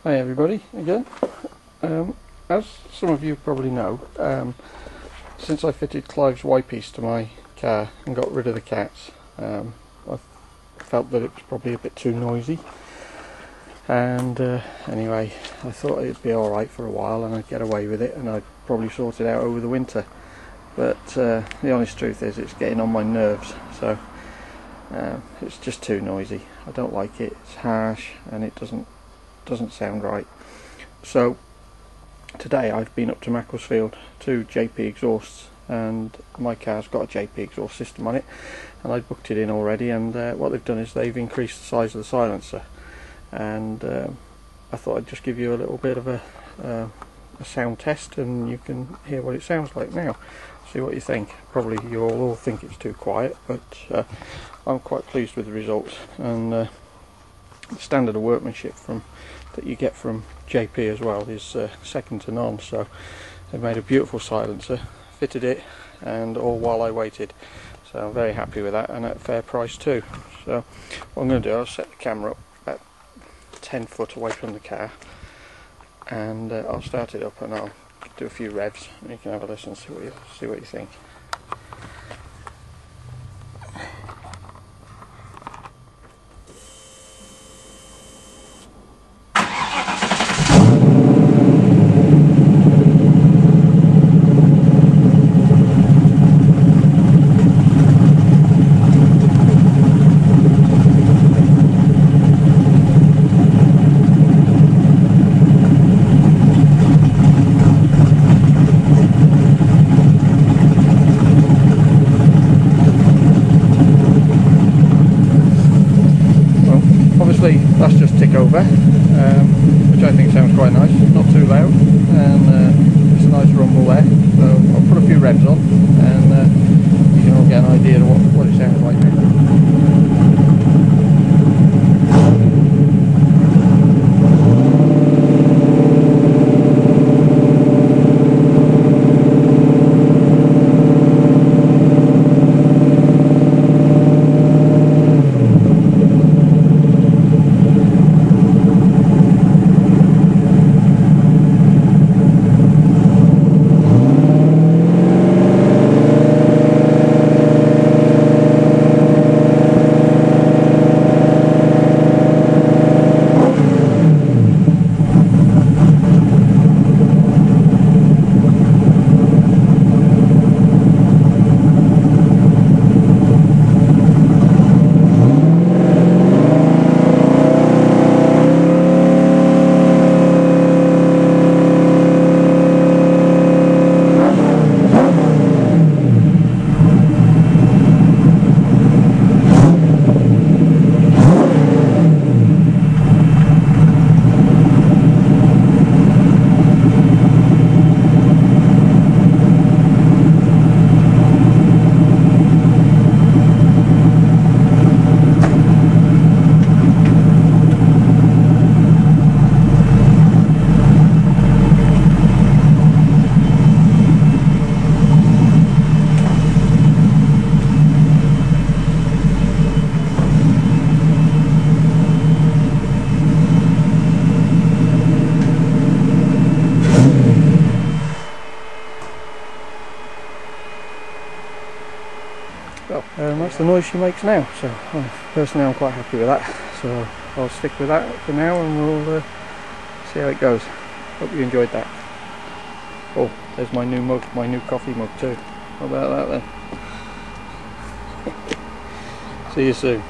Hi everybody again. As some of you probably know, since I fitted Clive's Y-piece to my car and got rid of the cats, I felt that it was probably a bit too noisy, and anyway I thought it'd be alright for a while and I'd get away with it and I'd probably sort it out over the winter, but the honest truth is it's getting on my nerves, so it's just too noisy. I don't like it, it's harsh and it doesn't sound right. So today I've been up to Macclesfield to JP Exhausts, and my car's got a JP exhaust system on it and I booked it in already, and what they've done is they've increased the size of the silencer, and I thought I'd just give you a little bit of a sound test and you can hear what it sounds like now. See what you think. Probably you'll all think it's too quiet, but I'm quite pleased with the results, and the standard of workmanship that you get from JP as well is second to none. So they've made a beautiful silencer, fitted it, and all while I waited, so I'm very happy with that, and at a fair price too. So what I'm going to do, I'll set the camera up about 10 foot away from the car, and I'll start it up and I'll do a few revs and you can have a listen and see what you think. That's just tick over, which I think sounds quite nice, not too loud, and it's a nice rumble there. So I'll put a few revs on and you can all get an idea of what it sounds like now. Well, that's the noise she makes now, so personally I'm quite happy with that, so I'll stick with that for now and we'll see how it goes. Hope you enjoyed that. Oh, there's my new mug, my new coffee mug too. How about that then? See you soon.